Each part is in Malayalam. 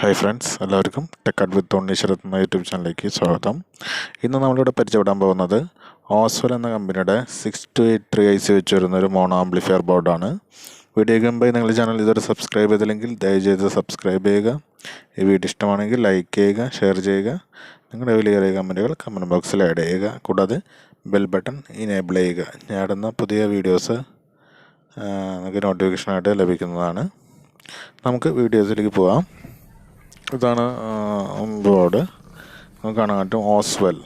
ഹായ് ഫ്രണ്ട്സ്, എല്ലാവർക്കും ടെക് അഡ് വിത്ത് ഉണ്ണീശ്വരത്ത് എന്ന യൂട്യൂബ് ചാനലിലേക്ക് സ്വാഗതം. ഇന്ന് നമ്മളിവിടെ പരിചയപ്പെടാൻ പോകുന്നത് ഓസ്വൽ എന്ന കമ്പനിയുടെ 6283 IC വെച്ച് വരുന്ന ഒരു മോണോ ആംപ്ലിഫയർ ബോർഡാണ്. വീഡിയോ മുമ്പായി നിങ്ങളുടെ ചാനൽ ഇതുവരെ സബ്സ്ക്രൈബ് ചെയ്തില്ലെങ്കിൽ ദയചെയ്ത് സബ്സ്ക്രൈബ് ചെയ്യുക. ഈ വീഡിയോ ഇഷ്ടമാണെങ്കിൽ ലൈക്ക് ചെയ്യുക, ഷെയർ ചെയ്യുക. നിങ്ങളുടെ വിലയേറിയ കമൻറ്റുകൾ കമൻറ്റ് ബോക്സിൽ ആഡ് ചെയ്യുക. കൂടാതെ ബെൽ ബട്ടൺ ഇനേബിൾ ചെയ്യുക. ഞാൻ ഇടുന്ന പുതിയ വീഡിയോസ് നമുക്ക് നോട്ടിഫിക്കേഷനായിട്ട് ലഭിക്കുന്നതാണ്. നമുക്ക് വീഡിയോസിലേക്ക് പോകാം. ഇതാണ് ബോർഡ്. നമുക്ക് കാണാൻ പറ്റും OSWEL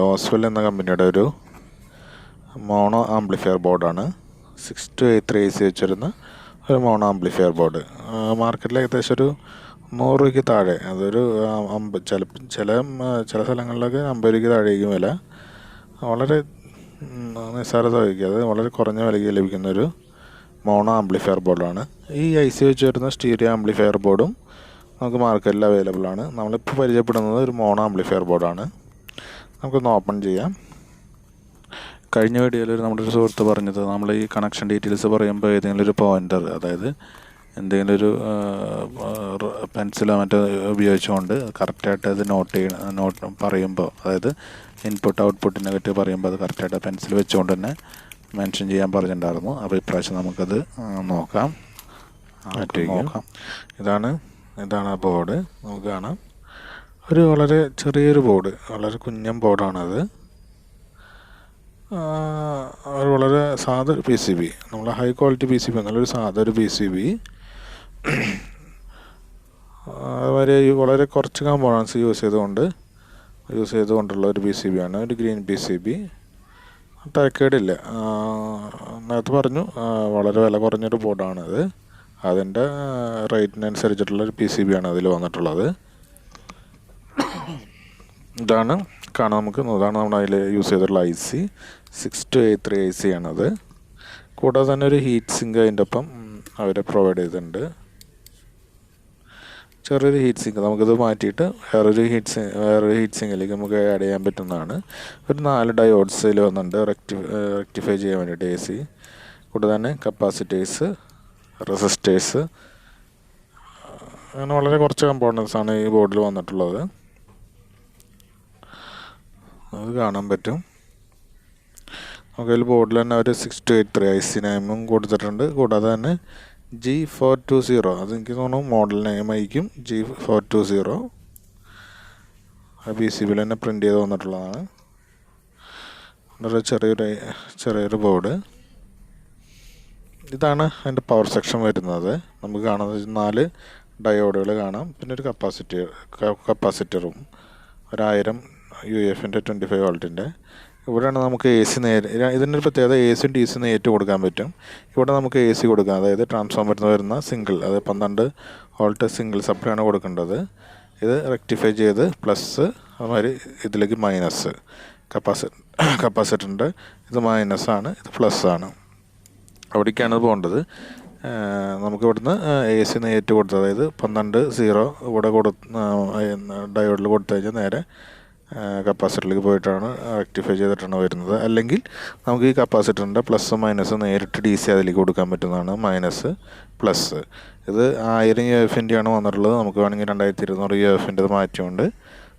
ഓസ്വെൽ എന്ന കമ്പനിയുടെ ഒരു മോണോ ആംപ്ലിഫയർ ബോർഡാണ്. 6283 IC വെച്ചിരുന്ന ഒരു മോണോ ആംപ്ലിഫയർ ബോർഡ്. മാർക്കറ്റിൽ ഏകദേശം ഒരു 100 രൂപയ്ക്ക് താഴെ, അതൊരു ചില സ്ഥലങ്ങളിലൊക്കെ 50 രൂപയ്ക്ക് താഴേക്കും വില. വളരെ നിസ്സാരത വയ്ക്കുക, അത് വളരെ കുറഞ്ഞ വിലയ്ക്ക് ലഭിക്കുന്നൊരു മോണോ ആംപ്ലിഫയർ ബോർഡാണ്. ഈ IC വെച്ച് വരുന്ന സ്റ്റീരിയോ ആംപ്ലിഫയർ ബോർഡും നമുക്ക് മാർക്കറ്റിൽ അവൈലബിൾ ആണ്. നമ്മളിപ്പോൾ പരിചയപ്പെടുന്നത് ഒരു മോണോ ആംപ്ലിഫയർ ബോർഡാണ്. നമുക്കൊന്ന് ഓപ്പൺ ചെയ്യാം. കഴിഞ്ഞ വീഡിയോയിൽ നമ്മുടെ ഒരു സുഹൃത്ത് പറഞ്ഞത്, നമ്മൾ ഈ കണക്ഷൻ ഡീറ്റെയിൽസ് പറയുമ്പോൾ ഏതെങ്കിലും ഒരു പോയിൻ്റർ, അതായത് എന്തെങ്കിലും ഒരു പെൻസിലോ മറ്റോ ഉപയോഗിച്ചുകൊണ്ട് കറക്റ്റായിട്ട് അത് നോട്ട് പറയുമ്പോൾ, അതായത് ഇൻപുട്ട് ഔട്ട്പുട്ടിനെ പറ്റി പറയുമ്പോൾ അത് കറക്റ്റായിട്ട് പെൻസിൽ വെച്ചുകൊണ്ട് തന്നെ മെൻഷൻ ചെയ്യാൻ പറഞ്ഞിട്ടുണ്ടായിരുന്നു. അപ്പോൾ ഇപ്രാവശ്യം നമുക്കത് നോക്കാം. ഇതാണ് ആ ബോർഡ്. നമുക്ക് കാണാം, ഒരു വളരെ ചെറിയൊരു ബോർഡ്, വളരെ കുഞ്ഞൻ ബോർഡാണത്. വളരെ സാധാ PCB, നമ്മൾ ഹൈ ക്വാളിറ്റി PCB എന്നൊരു സാധാ ഒരു PCB. വളരെ കുറച്ച് കമ്പോണൻസ് യൂസ് ചെയ്തുകൊണ്ടുള്ള ഒരു PCB ആണ്. ഒരു ഗ്രീൻ PCB. തരക്കേടില്ല. നേരത്തെ പറഞ്ഞു, വളരെ വില കുറഞ്ഞൊരു ബോർഡാണിത്. അതിൻ്റെ റേറ്റിനനുസരിച്ചിട്ടുള്ളൊരു PCB ആണ് അതിൽ വന്നിട്ടുള്ളത്. ഇതാണ് നമ്മൾ അതിൽ യൂസ് ചെയ്തിട്ടുള്ള IC 6283 IC ആണത്. കൂടാതെ തന്നെ ഒരു ഹീറ്റ് സിങ്ക് അതിൻ്റെ ഒപ്പം അവർ പ്രൊവൈഡ് ചെയ്തിട്ടുണ്ട്. ചെറിയൊരു ഹീറ്റ് സിങ്ക്, നമുക്കിത് മാറ്റിയിട്ട് വേറൊരു ഹീറ്റ് സിങ്കിലേക്ക് നമുക്ക് ആഡ് ചെയ്യാൻ പറ്റുന്നതാണ്. ഒരു 4 ഡയോഡ്സ് ഇതിൽ വന്നിട്ടുണ്ട് റെക്ടിഫൈ ചെയ്യാൻ വേണ്ടിയിട്ട് AC. കൂടാതെ തന്നെ കപ്പാസിറ്റേഴ്സ്, റെസിസ്റ്റേഴ്സ്, അങ്ങനെ വളരെ കുറച്ച് കമ്പോണൻസാണ് ഈ ബോർഡിൽ വന്നിട്ടുള്ളത്. അത് കാണാൻ പറ്റും. നമുക്കതിൽ ബോർഡിൽ തന്നെ ഒരു 6283 IC നെയിമും കൊടുത്തിട്ടുണ്ട്. കൂടാതെ തന്നെ G420, അതെനിക്ക് തോന്നുന്നു മോഡൽ നെയിം ആയിരിക്കും. G420 PCBയിൽ തന്നെ പ്രിൻ്റ് ചെയ്ത് വന്നിട്ടുള്ളതാണ്. വളരെ ചെറിയൊരു ബോർഡ്. ഇതാണ് അതിൻ്റെ പവർ സെക്ഷൻ വരുന്നത്. നമുക്ക് കാണുന്നത് 4 ഡയോഡുകൾ കാണാം. പിന്നെ ഒരു കപ്പാസിറ്ററും 1000 UF-ൻ്റെ 25 വോൾട്ടിൻ്റെ. ഇവിടെയാണ് നമുക്ക് AC ഇതിൻ്റെ ഒരു പ്രത്യേകത, AC DC നേരിട്ട് കൊടുക്കാൻ പറ്റും. ഇവിടെ നമുക്ക് AC കൊടുക്കാം, അതായത് ട്രാൻസ്ഫോമറിൽ വരുന്ന സിംഗിൾ, അതായത് 12 വോൾട്ട് സിംഗിൾ സപ്ലൈ ആണ് കൊടുക്കേണ്ടത്. ഇത് റെക്ടിഫൈ ചെയ്ത് പ്ലസ്, അതുമാതിരി ഇതിലേക്ക് മൈനസ്. കപ്പാസിറ്ററിൻ്റെ ഇത് മൈനസാണ്, ഇത് പ്ലസ് ആണ്. അവിടേക്കാണ് പോകേണ്ടത്. നമുക്ക് ഇവിടുന്ന് AC നേരിട്ട് കൊടുത്തത്, അതായത് 12 ഇവിടെ ഡയോഡിൽ കൊടുത്തു കഴിഞ്ഞാൽ നേരെ കപ്പാസിറ്ററിലേക്ക് പോയിട്ടാണ് റെക്ടിഫൈ ചെയ്തിട്ടാണ് വരുന്നത്. അല്ലെങ്കിൽ നമുക്ക് ഈ കപ്പാസിറ്ററിൻ്റെ പ്ലസ് മൈനസ് നേരിട്ട് DC അതിലേക്ക് കൊടുക്കാൻ പറ്റുന്നതാണ്. Minus plus. ഇത് 1000 UF-ൻ്റെ ആണ് വന്നിട്ടുള്ളത്. നമുക്ക് വേണമെങ്കിൽ 2200 UF-ൻ്റെ മാറ്റിക്കൊണ്ട്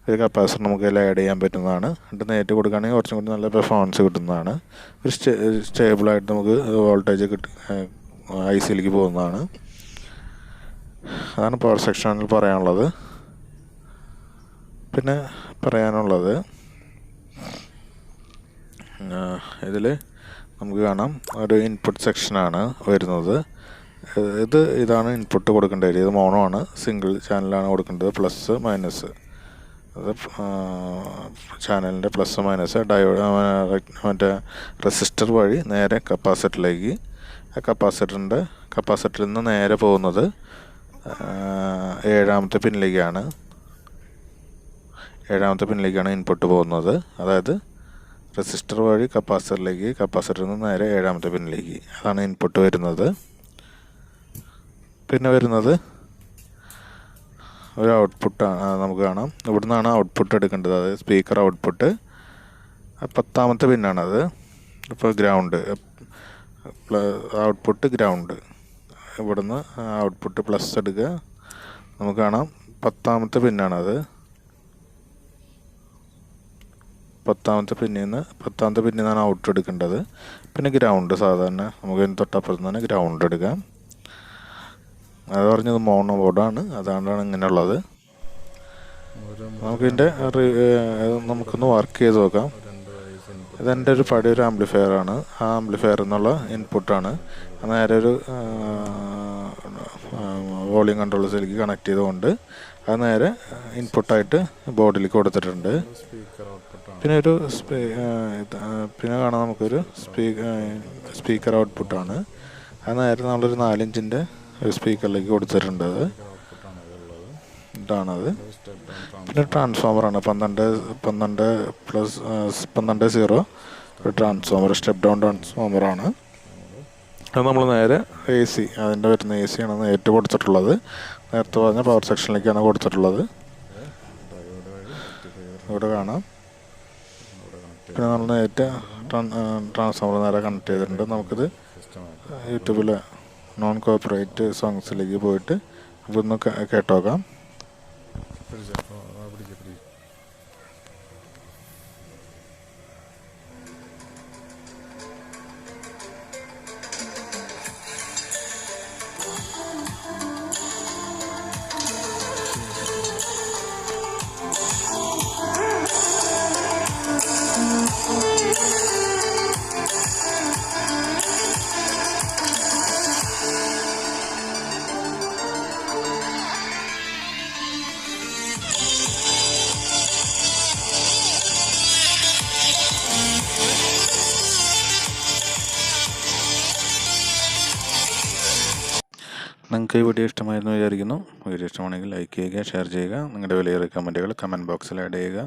ഒരു കപ്പാസിറ്റർ നമുക്ക് അതിൽ ആഡ് ചെയ്യാൻ പറ്റുന്നതാണ്. എന്നിട്ട് നേരിട്ട് കൊടുക്കുകയാണെങ്കിൽ കുറച്ചും കൂടി നല്ല പെർഫോമൻസ് കിട്ടുന്നതാണ്. ഒരു സ്റ്റേബിളായിട്ട് നമുക്ക് വോൾട്ടേജ് IC-യിലേക്ക് പോകുന്നതാണ്. അതാണ് പവർ സെക്ഷനിൽ പറയാനുള്ളത്. പിന്നെ പറയാനുള്ളത്, ഇതിൽ നമുക്ക് കാണാം ഒരു ഇൻപുട്ട് സെക്ഷനാണ് വരുന്നത്. ഇതാണ് ഇൻപുട്ട് കൊടുക്കേണ്ട ഏരിയ. ഇത് മോണോ ആണ്, സിംഗിൾ ചാനലാണ് കൊടുക്കേണ്ടത്. പ്ലസ് മൈനസ്, അത് ചാനലിൻ്റെ പ്ലസ് മൈനസ് മറ്റേ റെസിസ്റ്റർ വഴി നേരെ കപ്പാസിറ്ററിലേക്ക്. കപ്പാസിറ്ററിൽ നിന്ന് നേരെ പോകുന്നത് 7ാമത്തെ പിന്നിലേക്കാണ് ഇൻപുട്ട് പോകുന്നത്. അതായത് റെസിസ്റ്റർ വഴി കപ്പാസിറ്ററിലേക്ക്, കപ്പാസിറ്ററിൽ നിന്ന് നേരെ 7ാമത്തെ പിന്നിലേക്ക്. അതാണ് ഇൻപുട്ട് വരുന്നത്. പിന്നെ വരുന്നത് ഒരു ഔട്ട്പുട്ടാണ്. നമുക്ക് കാണാം, ഇവിടെ നിന്നാണ് ഔട്ട്പുട്ട് എടുക്കേണ്ടത്. അതായത് സ്പീക്കർ ഔട്ട്പുട്ട് 10ാമത്തെ പിന്നാണത്. ഇപ്പോൾ ഗ്രൗണ്ട്, ഔട്ട്പുട്ട് ഗ്രൗണ്ട്. ഇവിടുന്ന് ഔട്ട്പുട്ട് പ്ലസ് എടുക്കുക, നമുക്ക് കാണാം 10ാമത്തെ പിന്നാണത്. 10ാമത്തെ പിന്നിൽ നിന്നാണ് ഔട്ട് എടുക്കേണ്ടത്. പിന്നെ ഗ്രൗണ്ട് സാധാരണ നമുക്ക് ഇതിന് തൊട്ടപ്പുറത്ത് തന്നെ ഗ്രൗണ്ട് എടുക്കാം. അത് പറഞ്ഞത് മോണോ ബോർഡാണ്, അതുകൊണ്ടാണ് ഇങ്ങനെയുള്ളത്. നമുക്കിതിൻ്റെ നമുക്കൊന്ന് വർക്ക് ചെയ്ത് നോക്കാം. ഇതെൻ്റെ ഒരു പഴയൊരു ആംപ്ലിഫയറാണ്. ആ ആംപ്ലിഫയർ എന്നുള്ള ഇൻപുട്ടാണ് നേരെ ഒരു വോളിയം കൺട്രോളേഴ്സിലേക്ക് കണക്ട് ചെയ്തുകൊണ്ട് അത് നേരെ ഇൻപുട്ടായിട്ട് ബോർഡിലേക്ക് കൊടുത്തിട്ടുണ്ട്. പിന്നെ പിന്നെ കാണാം നമുക്കൊരു സ്പീക്കർ ഔട്ട്പുട്ടാണ്. അത് നേരെ നമ്മളൊരു 4 ഇഞ്ചിൻ്റെ ഒരു സ്പീക്കറിലേക്ക് കൊടുത്തിട്ടുണ്ട്. ഇതാണത്. പിന്നെ ട്രാൻസ്ഫോമറാണ് 12+12 ഒരു ട്രാൻസ്ഫോമർ, സ്റ്റെപ്പ് ഡൗൺ ട്രാൻസ്ഫോമറാണ്. അത് നമ്മൾ നേരെ AC, അതിൻ്റെ വരുന്ന AC ആണ് നേരിട്ട് കൊടുത്തിട്ടുള്ളത്. നേരത്തെ പറഞ്ഞ പവർ സെക്ഷനിലേക്കാണ് കൊടുത്തിട്ടുള്ളത്. ഇവിടെ കാണാം. പിന്നെ നമ്മൾ നേരിട്ട് ട്രാൻസ്ഫോമർ നേരെ കണക്ട് ചെയ്തിട്ടുണ്ട്. നമുക്കിത് യൂട്യൂബിലെ നോൺ കോപ്പറേറ്റ് സോങ്സിലേക്ക് പോയിട്ട് ഇതൊന്ന് കേട്ടോക്കാം. നിങ്ങൾക്ക് ഈ വീഡിയോ ഇഷ്ടമായിരുന്നു വിചാരിക്കുന്നു. വീഡിയോ ഇഷ്ടമാണെങ്കിൽ ലൈക്ക് ചെയ്യുക, ഷെയർ ചെയ്യുക. നിങ്ങളുടെ വിലയേറിയ കമൻറ്റുകൾ കമൻറ്റ് ബോക്സിൽ ആഡ് ചെയ്യുക.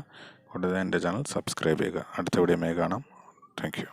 കൂടാതെ എൻ്റെ ചാനൽ സബ്സ്ക്രൈബ് ചെയ്യുക. അടുത്ത വീഡിയോയുമായി കാണാം. Thank you.